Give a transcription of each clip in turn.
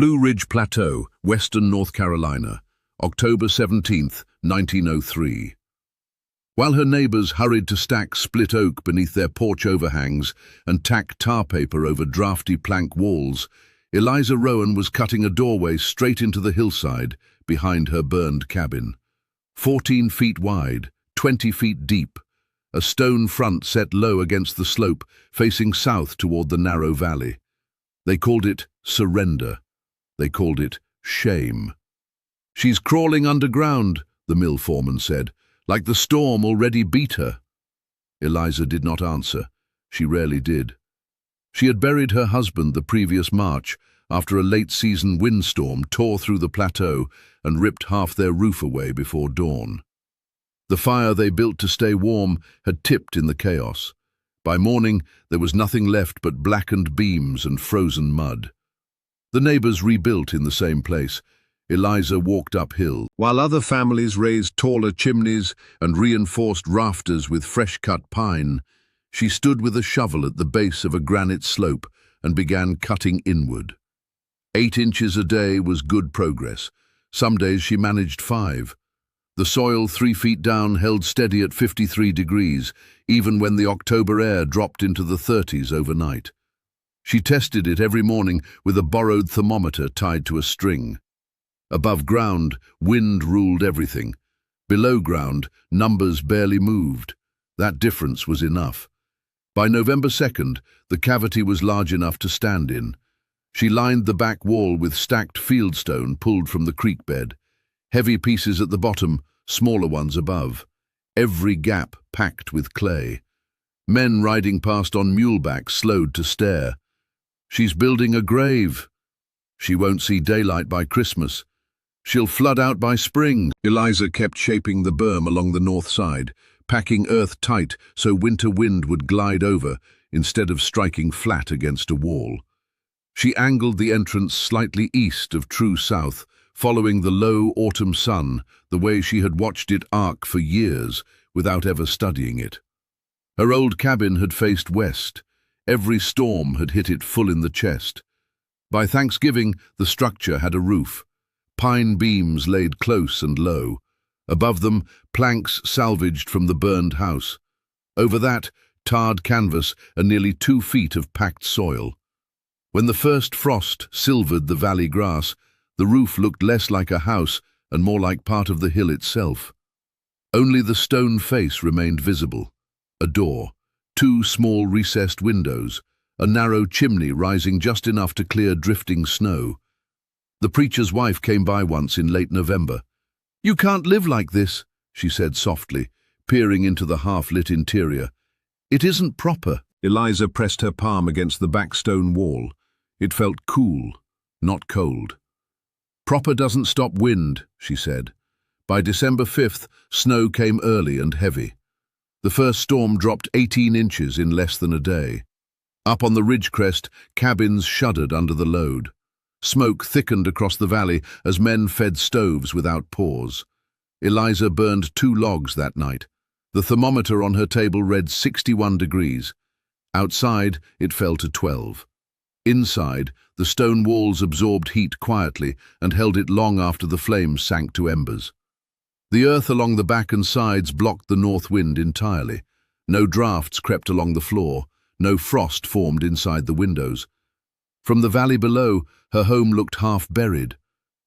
Blue Ridge Plateau, Western North Carolina, October 17, 1903. While her neighbors hurried to stack split oak beneath their porch overhangs and tack tar paper over drafty plank walls, Eliza Rowan was cutting a doorway straight into the hillside behind her burned cabin. 14 feet wide, 20 feet deep, a stone front set low against the slope, facing south toward the narrow valley. They called it surrender. They called it shame. "She's crawling underground," the mill foreman said, "like the storm already beat her." Eliza did not answer. She rarely did. She had buried her husband the previous March after a late-season windstorm tore through the plateau and ripped half their roof away before dawn. The fire they built to stay warm had tipped in the chaos. By morning, there was nothing left but blackened beams and frozen mud. The neighbors rebuilt in the same place. Eliza walked uphill, while other families raised taller chimneys and reinforced rafters with fresh-cut pine. She stood with a shovel at the base of a granite slope and began cutting inward. 8 inches a day was good progress. Some days she managed 5. The soil 3 feet down held steady at 53 degrees, even when the October air dropped into the 30s overnight. She tested it every morning with a borrowed thermometer tied to a string. Above ground, wind ruled everything. Below ground, numbers barely moved. That difference was enough. By November 2nd, the cavity was large enough to stand in. She lined the back wall with stacked fieldstone pulled from the creek bed. Heavy pieces at the bottom, smaller ones above. Every gap packed with clay. Men riding past on mulebacks slowed to stare. "She's building a grave. She won't see daylight by Christmas. She'll flood out by spring." Eliza kept shaping the berm along the north side, packing earth tight so winter wind would glide over instead of striking flat against a wall. She angled the entrance slightly east of true south, following the low autumn sun, the way she had watched it arc for years without ever studying it. Her old cabin had faced west. Every storm had hit it full in the chest. By Thanksgiving, the structure had a roof. Pine beams laid close and low. Above them, planks salvaged from the burned house. Over that, tarred canvas and nearly 2 feet of packed soil. When the first frost silvered the valley grass, the roof looked less like a house and more like part of the hill itself. Only the stone face remained visible. A door, 2 small recessed windows, a narrow chimney rising just enough to clear drifting snow. The preacher's wife came by once in late November. "You can't live like this," she said softly, peering into the half-lit interior. "It isn't proper." Eliza pressed her palm against the back stone wall. It felt cool, not cold. "Proper doesn't stop wind," she said. By December 5th, snow came early and heavy. The first storm dropped 18 inches in less than a day. Up on the ridge crest, cabins shuddered under the load. Smoke thickened across the valley as men fed stoves without pause. Eliza burned 2 logs that night. The thermometer on her table read 61 degrees. Outside, it fell to 12. Inside, the stone walls absorbed heat quietly and held it long after the flames sank to embers. The earth along the back and sides blocked the north wind entirely. No drafts crept along the floor. No frost formed inside the windows. From the valley below, her home looked half-buried.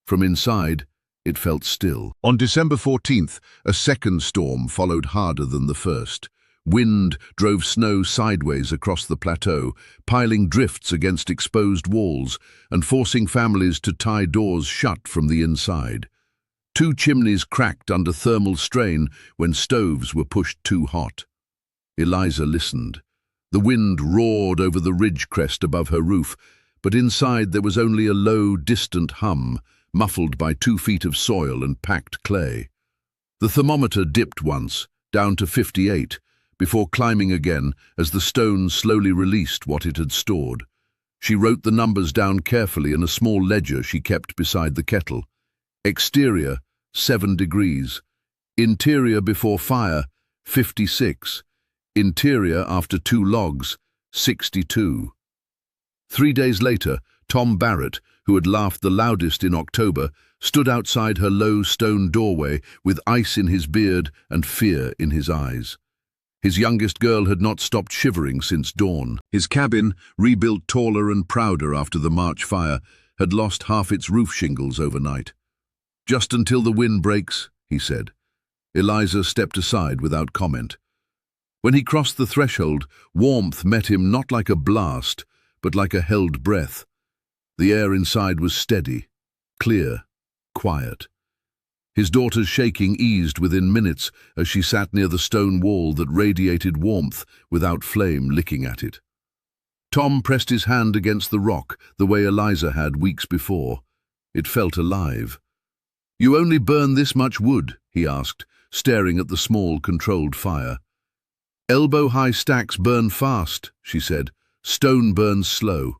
From inside, it felt still. On December 14th, a second storm followed harder than the first. Wind drove snow sideways across the plateau, piling drifts against exposed walls and forcing families to tie doors shut from the inside. 2 chimneys cracked under thermal strain when stoves were pushed too hot. Eliza listened. The wind roared over the ridge crest above her roof, but inside there was only a low, distant hum, muffled by 2 feet of soil and packed clay. The thermometer dipped once, down to 58, before climbing again as the stone slowly released what it had stored. She wrote the numbers down carefully in a small ledger she kept beside the kettle. Exterior, 7 degrees. Interior before fire, 56. Interior after 2 logs, 62. 3 days later, Tom Barrett, who had laughed the loudest in October, stood outside her low stone doorway with ice in his beard and fear in his eyes. His youngest girl had not stopped shivering since dawn. His cabin, rebuilt taller and prouder after the March fire, had lost half its roof shingles overnight. "Just until the wind breaks," he said. Eliza stepped aside without comment. When he crossed the threshold, warmth met him not like a blast, but like a held breath. The air inside was steady, clear, quiet. His daughter's shaking eased within minutes as she sat near the stone wall that radiated warmth without flame licking at it. Tom pressed his hand against the rock the way Eliza had weeks before. It felt alive. "You only burn this much wood?" he asked, staring at the small, controlled fire. "Elbow-high stacks burn fast," she said. "Stone burns slow."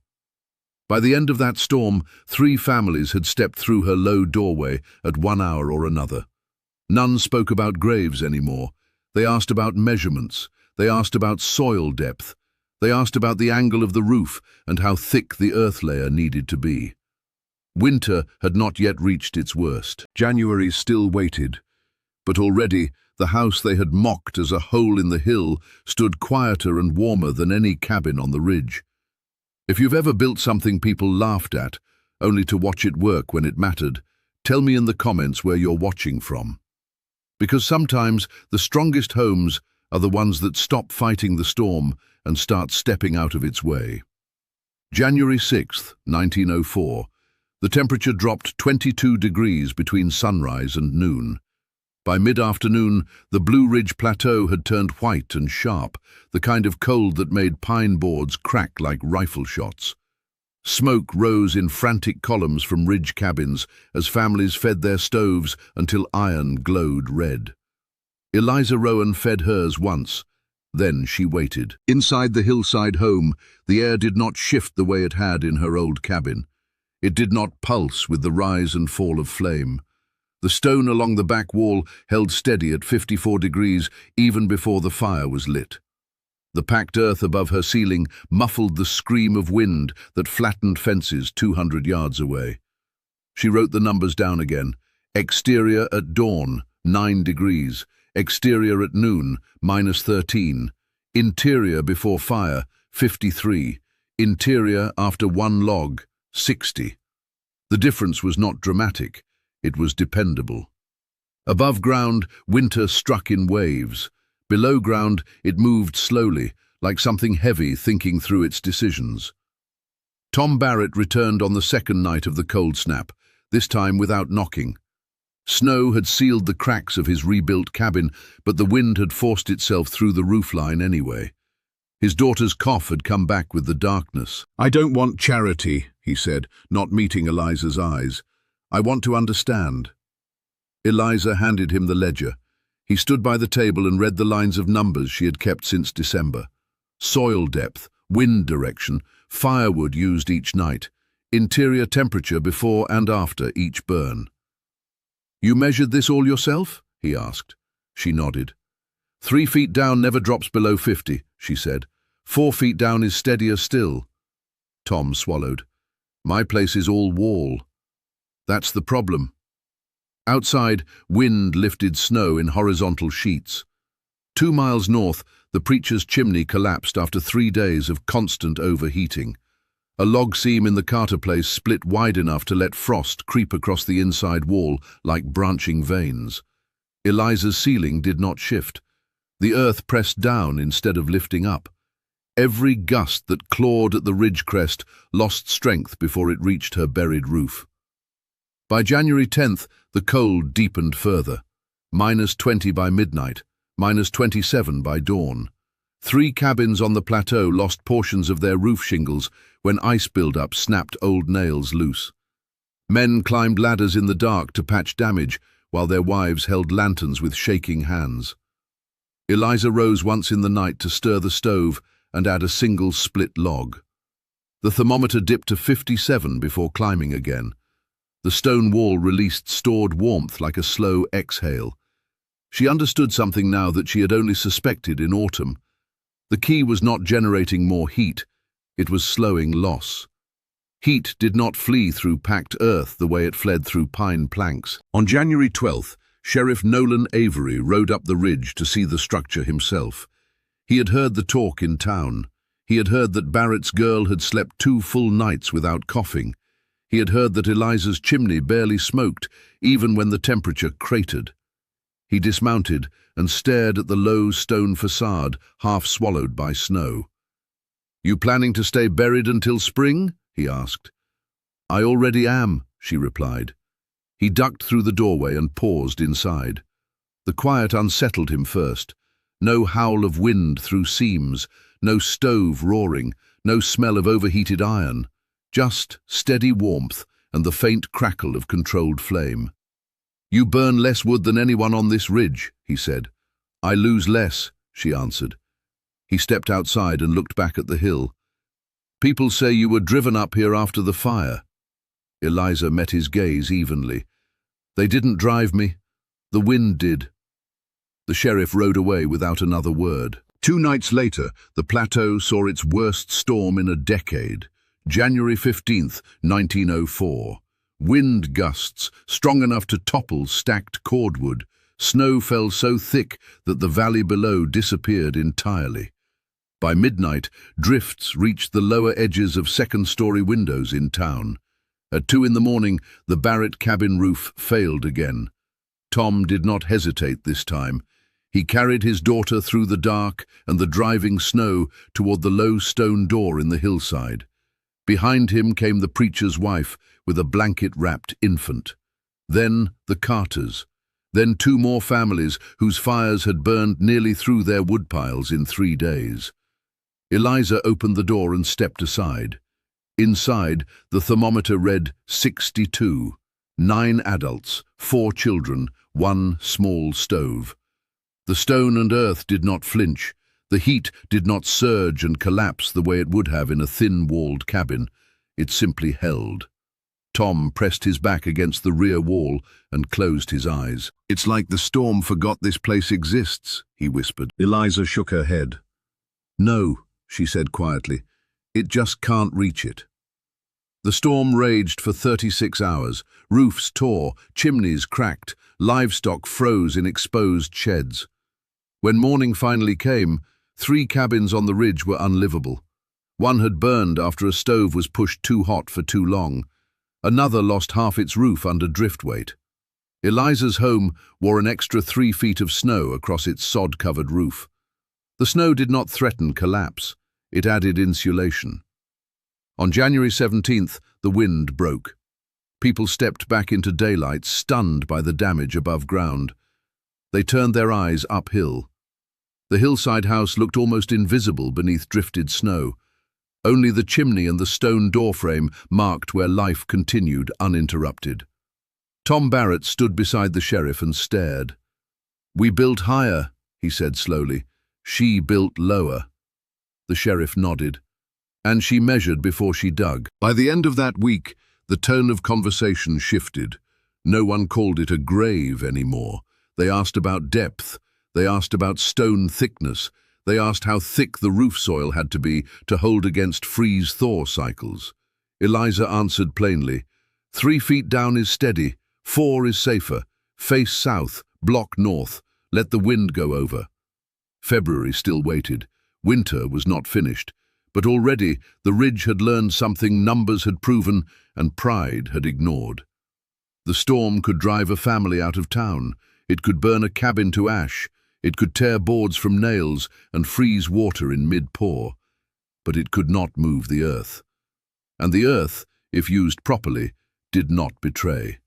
By the end of that storm, 3 families had stepped through her low doorway at one hour or another. None spoke about graves anymore. They asked about measurements. They asked about soil depth. They asked about the angle of the roof and how thick the earth layer needed to be. Winter had not yet reached its worst. January still waited. But already, the house they had mocked as a hole in the hill stood quieter and warmer than any cabin on the ridge. If you've ever built something people laughed at, only to watch it work when it mattered, tell me in the comments where you're watching from. Because sometimes the strongest homes are the ones that stop fighting the storm and start stepping out of its way. January 6th, 1904. The temperature dropped 22 degrees between sunrise and noon. By mid-afternoon, the Blue Ridge Plateau had turned white and sharp, the kind of cold that made pine boards crack like rifle shots. Smoke rose in frantic columns from ridge cabins as families fed their stoves until iron glowed red. Eliza Rowan fed hers once. Then she waited. Inside the hillside home, the air did not shift the way it had in her old cabin. It did not pulse with the rise and fall of flame. The stone along the back wall held steady at 54 degrees even before the fire was lit. The packed earth above her ceiling muffled the scream of wind that flattened fences 200 yards away. She wrote the numbers down again. Exterior at dawn, 9 degrees. Exterior at noon, -13. Interior before fire, 53. Interior after one log, 60. The difference was not dramatic. It was dependable. Above ground, winter struck in waves. Below ground, it moved slowly, like something heavy thinking through its decisions. Tom Barrett returned on the second night of the cold snap, this time without knocking. Snow had sealed the cracks of his rebuilt cabin, but the wind had forced itself through the roofline anyway. His daughter's cough had come back with the darkness. "I don't want charity," he said, not meeting Eliza's eyes. "I want to understand." Eliza handed him the ledger. He stood by the table and read the lines of numbers she had kept since December. Soil depth, wind direction, firewood used each night, interior temperature before and after each burn. "You measured this all yourself?" he asked. She nodded. 3 feet down never drops below 50, she said. 4 feet down is steadier still. Tom swallowed. "My place is all wall." "That's the problem." Outside, wind lifted snow in horizontal sheets. 2 miles north, the preacher's chimney collapsed after 3 days of constant overheating. A log seam in the Carter place split wide enough to let frost creep across the inside wall like branching veins. Eliza's ceiling did not shift. The earth pressed down instead of lifting up. Every gust that clawed at the ridge crest lost strength before it reached her buried roof. By January 10th, the cold deepened further. -20 by midnight, -27 by dawn. 3 cabins on the plateau lost portions of their roof shingles when ice buildup snapped old nails loose. Men climbed ladders in the dark to patch damage, while their wives held lanterns with shaking hands. Eliza rose once in the night to stir the stove and add a single split log. The thermometer dipped to 57 before climbing again. The stone wall released stored warmth like a slow exhale. She understood something now that she had only suspected in autumn. The key was not generating more heat, it was slowing loss. Heat did not flee through packed earth the way it fled through pine planks. On January 12th, Sheriff Nolan Avery rode up the ridge to see the structure himself. He had heard the talk in town. He had heard that Barrett's girl had slept 2 full nights without coughing. He had heard that Eliza's chimney barely smoked, even when the temperature cratered. He dismounted and stared at the low stone facade, half swallowed by snow. "You planning to stay buried until spring?" he asked. "I already am," she replied. He ducked through the doorway and paused inside. The quiet unsettled him first. No howl of wind through seams, no stove roaring, no smell of overheated iron, just steady warmth and the faint crackle of controlled flame. "You burn less wood than anyone on this ridge," he said. "I lose less," she answered. He stepped outside and looked back at the hill. "People say you were driven up here after the fire." Eliza met his gaze evenly. "They didn't drive me. The wind did." The sheriff rode away without another word. 2 nights later, the plateau saw its worst storm in a decade. January 15th, 1904. Wind gusts, strong enough to topple stacked cordwood. Snow fell so thick that the valley below disappeared entirely. By midnight, drifts reached the lower edges of second-story windows in town. At 2 in the morning, the Barrett cabin roof failed again. Tom did not hesitate this time. He carried his daughter through the dark and the driving snow toward the low stone door in the hillside. Behind him came the preacher's wife with a blanket-wrapped infant. Then the Carters. Then 2 more families whose fires had burned nearly through their woodpiles in 3 days. Eliza opened the door and stepped aside. Inside, the thermometer read 62. 9 adults, 4 children, 1 small stove. The stone and earth did not flinch. The heat did not surge and collapse the way it would have in a thin-walled cabin. It simply held. Tom pressed his back against the rear wall and closed his eyes. "It's like the storm forgot this place exists," he whispered. Eliza shook her head. "No," she said quietly. "It just can't reach it." The storm raged for 36 hours. Roofs tore, chimneys cracked, livestock froze in exposed sheds. When morning finally came, 3 cabins on the ridge were unlivable. One had burned after a stove was pushed too hot for too long. Another lost half its roof under drift weight. Eliza's home wore an extra 3 feet of snow across its sod-covered roof. The snow did not threaten collapse. It added insulation. On January 17th, the wind broke. People stepped back into daylight, stunned by the damage above ground. They turned their eyes uphill. The hillside house looked almost invisible beneath drifted snow. Only the chimney and the stone doorframe marked where life continued uninterrupted. Tom Barrett stood beside the sheriff and stared. "We built higher," he said slowly. "She built lower." The sheriff nodded. "And she measured before she dug." By the end of that week, the tone of conversation shifted. No one called it a grave anymore. They asked about depth. They asked about stone thickness. They asked how thick the roof soil had to be to hold against freeze-thaw cycles. Eliza answered plainly, 3 feet down is steady, 4 is safer. Face south, block north, let the wind go over. February still waited. Winter was not finished. But already the ridge had learned something numbers had proven and pride had ignored. The storm could drive a family out of town. It could burn a cabin to ash. It could tear boards from nails and freeze water in mid-pour. But it could not move the earth. And the earth, if used properly, did not betray.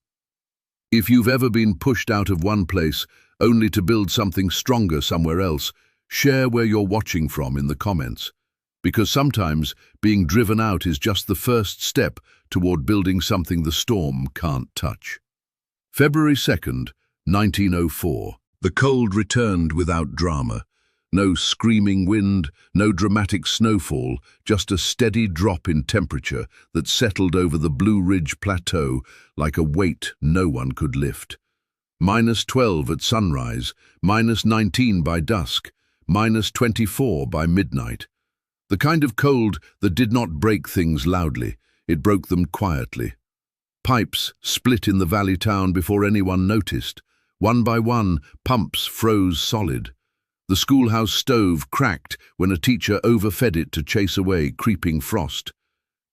If you've ever been pushed out of one place only to build something stronger somewhere else, share where you're watching from in the comments. Because sometimes being driven out is just the first step toward building something the storm can't touch. February 2nd, 1904. The cold returned without drama. No screaming wind, no dramatic snowfall, just a steady drop in temperature that settled over the Blue Ridge Plateau like a weight no one could lift. -12 at sunrise, -19 by dusk, -24 by midnight. The kind of cold that did not break things loudly. It broke them quietly. Pipes split in the valley town before anyone noticed. One by one, pumps froze solid. The schoolhouse stove cracked when a teacher overfed it to chase away creeping frost.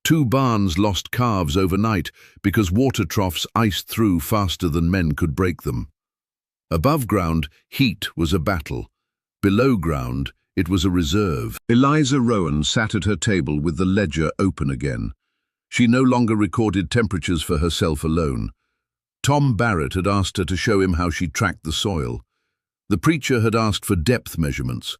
2 barns lost calves overnight because water troughs iced through faster than men could break them. Above ground, heat was a battle. Below ground, it was a reserve. Eliza Rowan sat at her table with the ledger open again. She no longer recorded temperatures for herself alone. Tom Barrett had asked her to show him how she tracked the soil. The preacher had asked for depth measurements.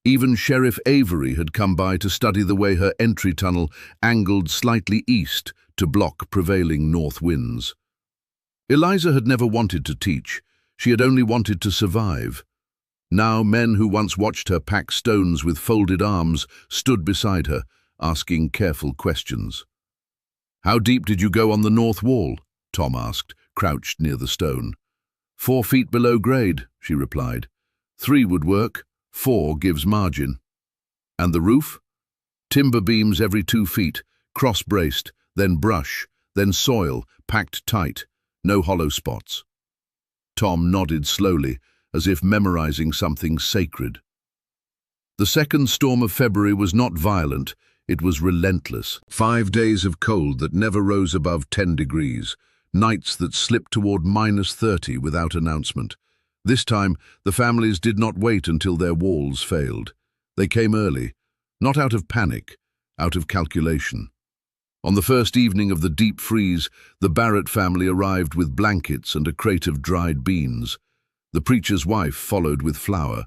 Even Sheriff Avery had come by to study the way her entry tunnel angled slightly east to block prevailing north winds. Eliza had never wanted to teach. She had only wanted to survive. Now men who once watched her pack stones with folded arms stood beside her, asking careful questions. "How deep did you go on the north wall?" Tom asked, crouched near the stone. 4 feet below grade, she replied. 3 would work, 4 gives margin. And the roof? Timber beams every 2 feet, cross-braced, then brush, then soil, packed tight, no hollow spots. Tom nodded slowly, as if memorizing something sacred. The second storm of February was not violent, it was relentless. 5 days of cold that never rose above 10 degrees, nights that slipped toward -30 without announcement. This time, the families did not wait until their walls failed. They came early, not out of panic, out of calculation. On the first evening of the deep freeze, the Barrett family arrived with blankets and a crate of dried beans. The preacher's wife followed with flour.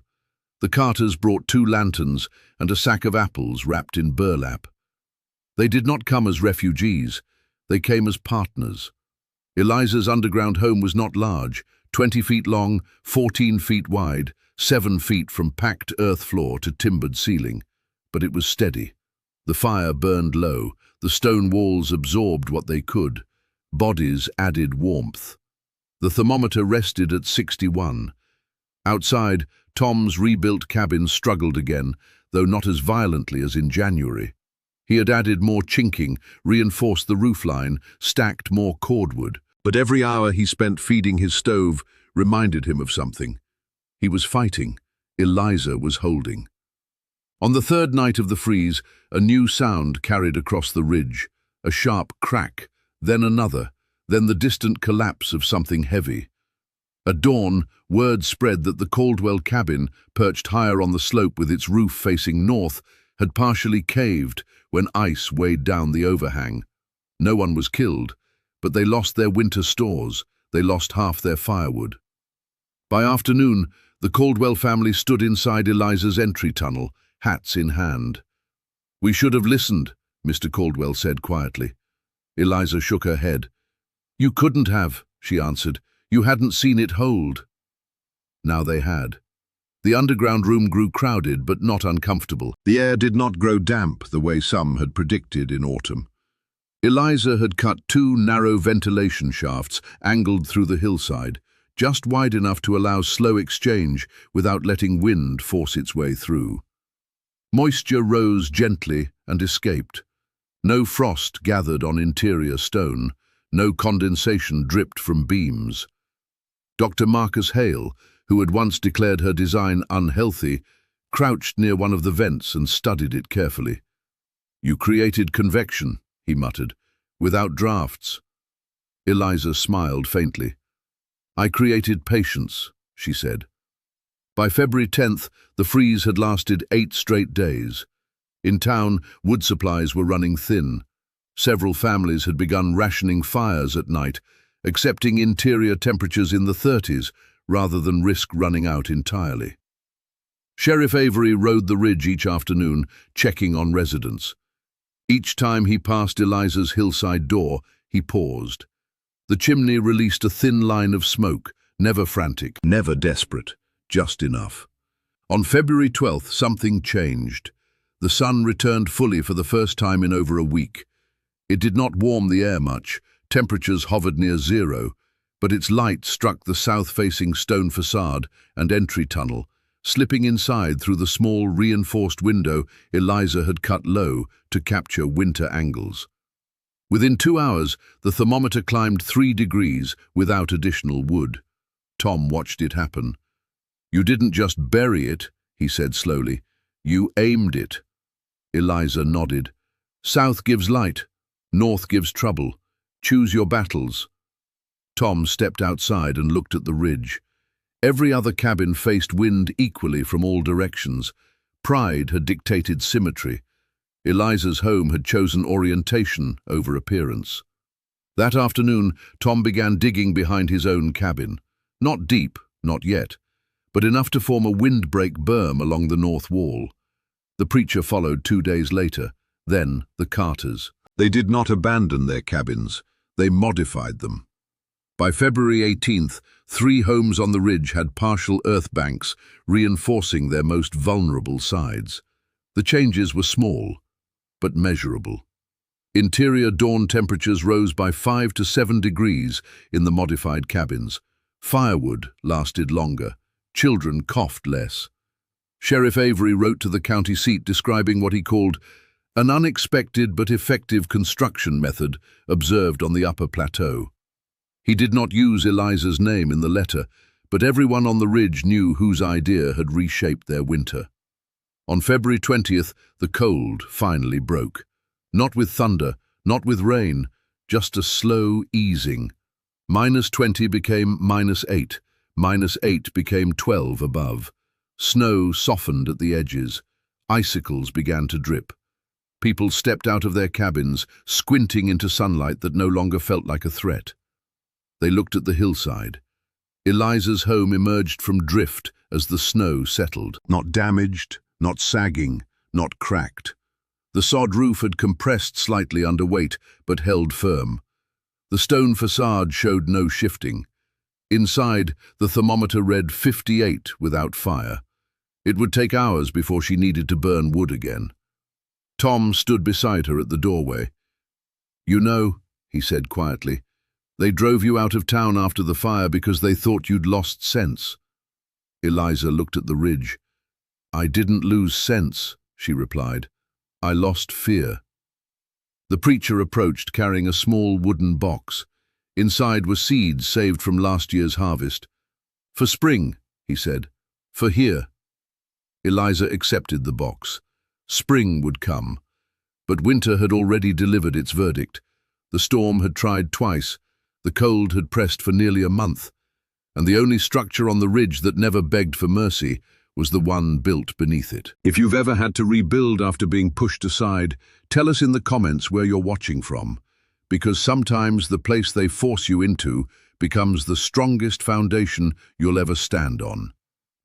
The Carters brought 2 lanterns and a sack of apples wrapped in burlap. They did not come as refugees, they came as partners. Eliza's underground home was not large, 20 feet long, 14 feet wide, 7 feet from packed earth floor to timbered ceiling. But it was steady. The fire burned low, the stone walls absorbed what they could. Bodies added warmth. The thermometer rested at 61. Outside, Tom's rebuilt cabin struggled again, though not as violently as in January. He had added more chinking, reinforced the roofline, stacked more cordwood. But every hour he spent feeding his stove reminded him of something. He was fighting. Eliza was holding. On the 3rd night of the freeze, a new sound carried across the ridge. A sharp crack, then another, then the distant collapse of something heavy. At dawn, word spread that the Caldwell cabin, perched higher on the slope with its roof facing north, had partially caved when ice weighed down the overhang. No one was killed, but they lost their winter stores, they lost half their firewood. By afternoon, the Caldwell family stood inside Eliza's entry tunnel, hats in hand. "We should have listened," Mr. Caldwell said quietly. Eliza shook her head. "You couldn't have," she answered. "You hadn't seen it hold." Now they had. The underground room grew crowded but not uncomfortable. The air did not grow damp the way some had predicted in autumn. Eliza had cut 2 narrow ventilation shafts angled through the hillside, just wide enough to allow slow exchange without letting wind force its way through. Moisture rose gently and escaped. No frost gathered on interior stone, no condensation dripped from beams. Dr. Marcus Hale, who had once declared her design unhealthy, crouched near one of the vents and studied it carefully. "You created convection," he muttered, "without drafts." Eliza smiled faintly. "I created patience," she said. By February 10th, the freeze had lasted 8 straight days. In town, wood supplies were running thin. Several families had begun rationing fires at night, accepting interior temperatures in the 30s rather than risk running out entirely. Sheriff Avery rode the ridge each afternoon, checking on residents. Each time he passed Eliza's hillside door, he paused. The chimney released a thin line of smoke, never frantic, never desperate, just enough. On February 12th, something changed. The sun returned fully for the first time in over a week. It did not warm the air much, temperatures hovered near 0, but its light struck the south-facing stone facade and entry tunnel, slipping inside through the small reinforced window Eliza had cut low to capture winter angles. Within 2 hours, the thermometer climbed 3 degrees without additional wood. Tom watched it happen. "You didn't just bury it," he said slowly. "You aimed it." Eliza nodded. "South gives light. North gives trouble. Choose your battles." Tom stepped outside and looked at the ridge. Every other cabin faced wind equally from all directions. Pride had dictated symmetry. Eliza's home had chosen orientation over appearance. That afternoon, Tom began digging behind his own cabin. Not deep, not yet, but enough to form a windbreak berm along the north wall. The preacher followed 2 days later, then the Carters. They did not abandon their cabins, they modified them. By February 18th, 3 homes on the ridge had partial earth banks, reinforcing their most vulnerable sides. The changes were small, but measurable. Interior dawn temperatures rose by 5 to 7 degrees in the modified cabins. Firewood lasted longer. Children coughed less. Sheriff Avery wrote to the county seat describing what he called an unexpected but effective construction method observed on the upper plateau. He did not use Eliza's name in the letter, but everyone on the ridge knew whose idea had reshaped their winter. On February 20th, the cold finally broke. Not with thunder, not with rain, just a slow easing. -20 became -8, -8 became 12 above. Snow softened at the edges. Icicles began to drip. People stepped out of their cabins, squinting into sunlight that no longer felt like a threat. They looked at the hillside. Eliza's home emerged from drift as the snow settled. Not damaged, not sagging, not cracked. The sod roof had compressed slightly under weight, but held firm. The stone facade showed no shifting. Inside, the thermometer read 58 without fire. It would take hours before she needed to burn wood again. Tom stood beside her at the doorway. "You know," he said quietly, "they drove you out of town after the fire because they thought you'd lost sense." Eliza looked at the ridge. "I didn't lose sense," she replied. "I lost fear." The preacher approached carrying a small wooden box. Inside were seeds saved from last year's harvest. "For spring," he said. "For here." Eliza accepted the box. Spring would come, but winter had already delivered its verdict. The storm had tried twice, the cold had pressed for nearly a month, and the only structure on the ridge that never begged for mercy was the one built beneath it. If you've ever had to rebuild after being pushed aside, tell us in the comments where you're watching from, because sometimes the place they force you into becomes the strongest foundation you'll ever stand on.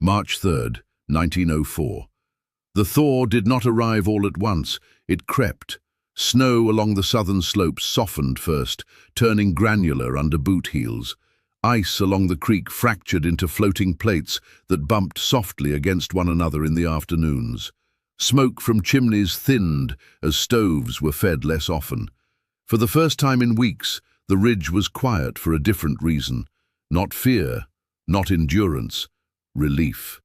March 3rd, 1904. The thaw did not arrive all at once, it crept. Snow along the southern slopes softened first, turning granular under boot heels. Ice along the creek fractured into floating plates that bumped softly against one another in the afternoons. Smoke from chimneys thinned as stoves were fed less often. For the first time in weeks, the ridge was quiet for a different reason. Not fear, not endurance, relief.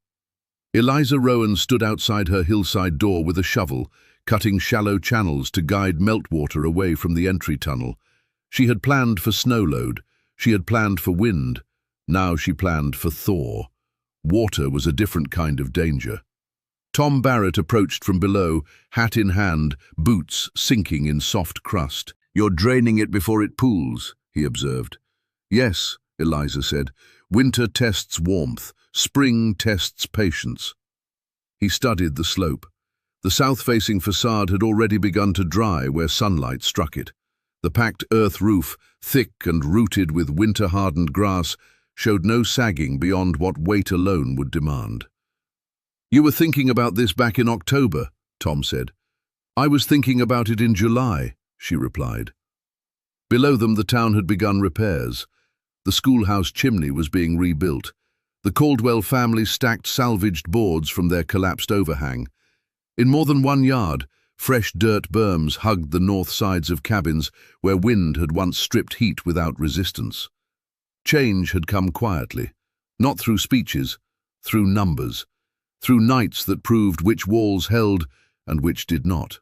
Eliza Rowan stood outside her hillside door with a shovel, cutting shallow channels to guide meltwater away from the entry tunnel. She had planned for snow load, she had planned for wind, now she planned for thaw. Water was a different kind of danger. Tom Barrett approached from below, hat in hand, boots sinking in soft crust. "You're draining it before it pools," he observed. "Yes," Eliza said. "Winter tests warmth, spring tests patience." He studied the slope. The south-facing facade had already begun to dry where sunlight struck it. The packed earth roof, thick and rooted with winter-hardened grass, showed no sagging beyond what weight alone would demand. "You were thinking about this back in October," Tom said. "I was thinking about it in July," she replied. Below them, the town had begun repairs. The schoolhouse chimney was being rebuilt. The Caldwell family stacked salvaged boards from their collapsed overhang. In more than 1 yard, fresh dirt berms hugged the north sides of cabins where wind had once stripped heat without resistance. Change had come quietly, not through speeches, through numbers, through nights that proved which walls held and which did not.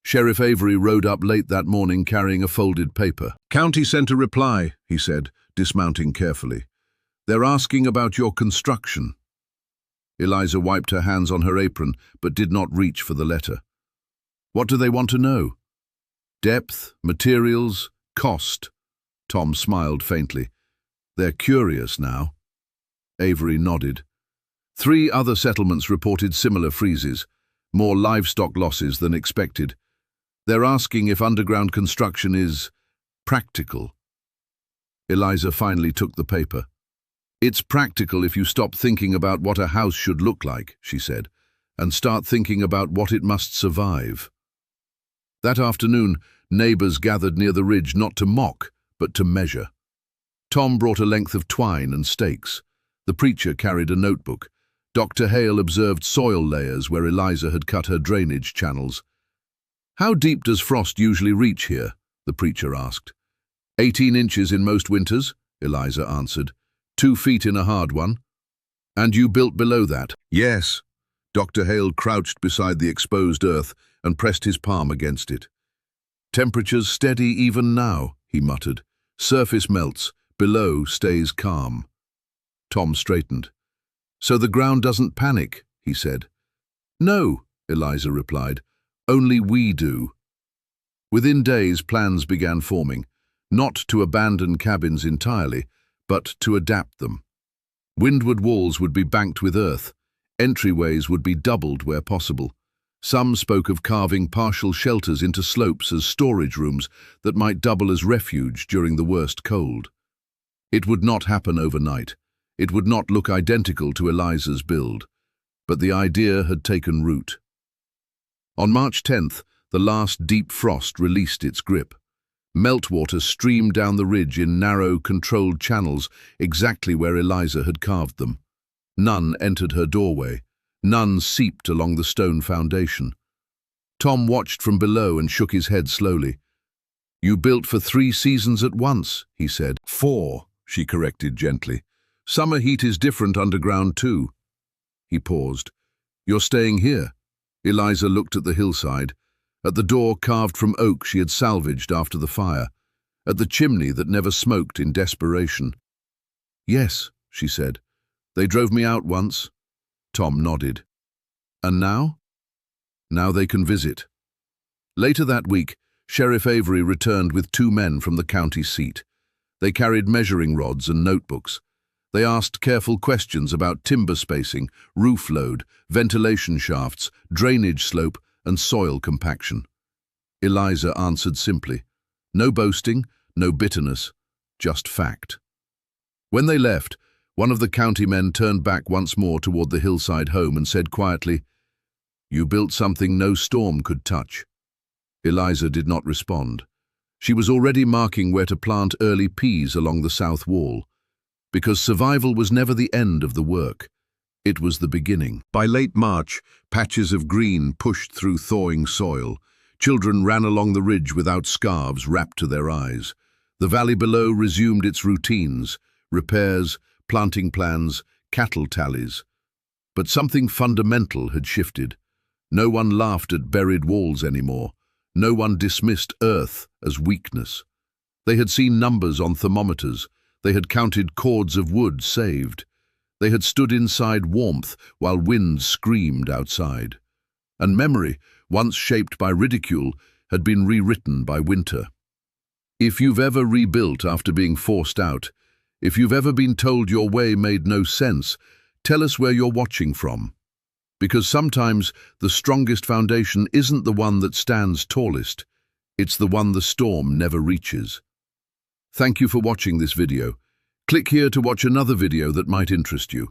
Sheriff Avery rode up late that morning carrying a folded paper. "County sent a reply," he said, dismounting carefully. "They're asking about your construction." Eliza wiped her hands on her apron, but did not reach for the letter. "What do they want to know?" "Depth, materials, cost." Tom smiled faintly. "They're curious now." Avery nodded. 3 other settlements reported similar freezes, more livestock losses than expected. They're asking if underground construction is practical. Eliza finally took the paper. "It's practical if you stop thinking about what a house should look like," she said, "and start thinking about what it must survive." That afternoon, neighbors gathered near the ridge not to mock, but to measure. Tom brought a length of twine and stakes. The preacher carried a notebook. Dr. Hale observed soil layers where Eliza had cut her drainage channels. "How deep does frost usually reach here?" the preacher asked. 18 inches in most winters," Eliza answered. 2 feet in a hard one. "And you built below that?" "Yes." Dr. Hale crouched beside the exposed earth and pressed his palm against it. "Temperatures steady even now," he muttered. "Surface melts, below stays calm." Tom straightened. "So the ground doesn't panic," he said. "No," Eliza replied. "Only we do." Within days, plans began forming, not to abandon cabins entirely, but to adapt them. Windward walls would be banked with earth. Entryways would be doubled where possible. Some spoke of carving partial shelters into slopes as storage rooms that might double as refuge during the worst cold. It would not happen overnight. It would not look identical to Eliza's build, but the idea had taken root. On March 10th, the last deep frost released its grip. Meltwater streamed down the ridge in narrow, controlled channels exactly where Eliza had carved them. None entered her doorway. None seeped along the stone foundation. Tom watched from below and shook his head slowly. "You built for 3 seasons at once," he said. 4, she corrected gently. "Summer heat is different underground too." He paused. "You're staying here?" Eliza looked at the hillside, at the door carved from oak she had salvaged after the fire, at the chimney that never smoked in desperation. "Yes," she said. "They drove me out once." Tom nodded. "And now?" "Now they can visit." Later that week, Sheriff Avery returned with 2 men from the county seat. They carried measuring rods and notebooks. They asked careful questions about timber spacing, roof load, ventilation shafts, drainage slope, and soil compaction. Eliza answered simply. No boasting, no bitterness, just fact. When they left, one of the county men turned back once more toward the hillside home and said quietly, "You built something no storm could touch." Eliza did not respond. She was already marking where to plant early peas along the south wall, because survival was never the end of the work. It was the beginning. By late March, patches of green pushed through thawing soil. Children ran along the ridge without scarves wrapped to their eyes. The valley below resumed its routines, repairs, planting plans, cattle tallies. But something fundamental had shifted. No one laughed at buried walls anymore. No one dismissed earth as weakness. They had seen numbers on thermometers. They had counted cords of wood saved. They had stood inside warmth while wind screamed outside. And memory, once shaped by ridicule, had been rewritten by winter. If you've ever rebuilt after being forced out, if you've ever been told your way made no sense, tell us where you're watching from. Because sometimes the strongest foundation isn't the one that stands tallest, it's the one the storm never reaches. Thank you for watching this video. Click here to watch another video that might interest you.